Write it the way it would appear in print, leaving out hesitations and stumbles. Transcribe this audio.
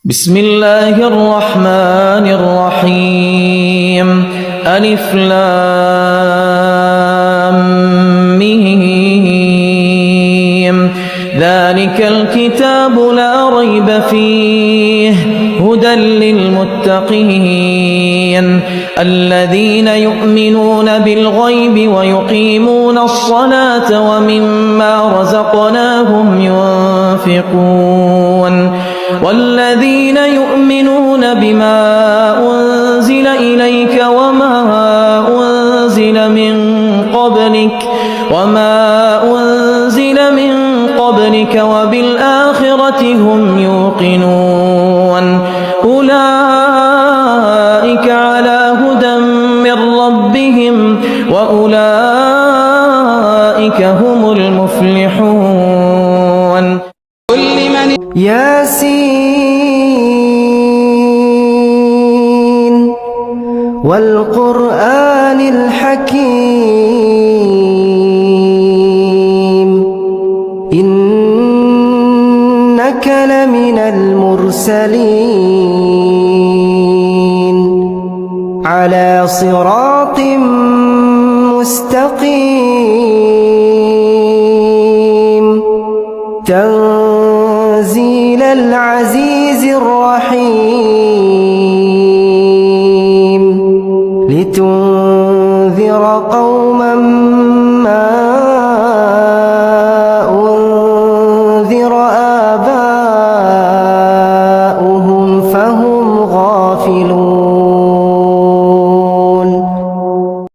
بسم الله الرحمن الرحيم. ألف لام ميم. ذلك الكتاب لا ريب فيه هدى للمتقين الذين يؤمنون بالغيب ويقيمون الصلاة ومما رزقناهم ينفقون والذين يؤمنون بما أنزل إليك وما أنزل من قبلك وبالآخرة هم يوقنون أولئك على هدى من ربهم وأولئك هم المفلحون. ياسين والقرآن الحكيم إنك لمن المرسلين على صراط مستقيم تنزيل العزيز الرحيم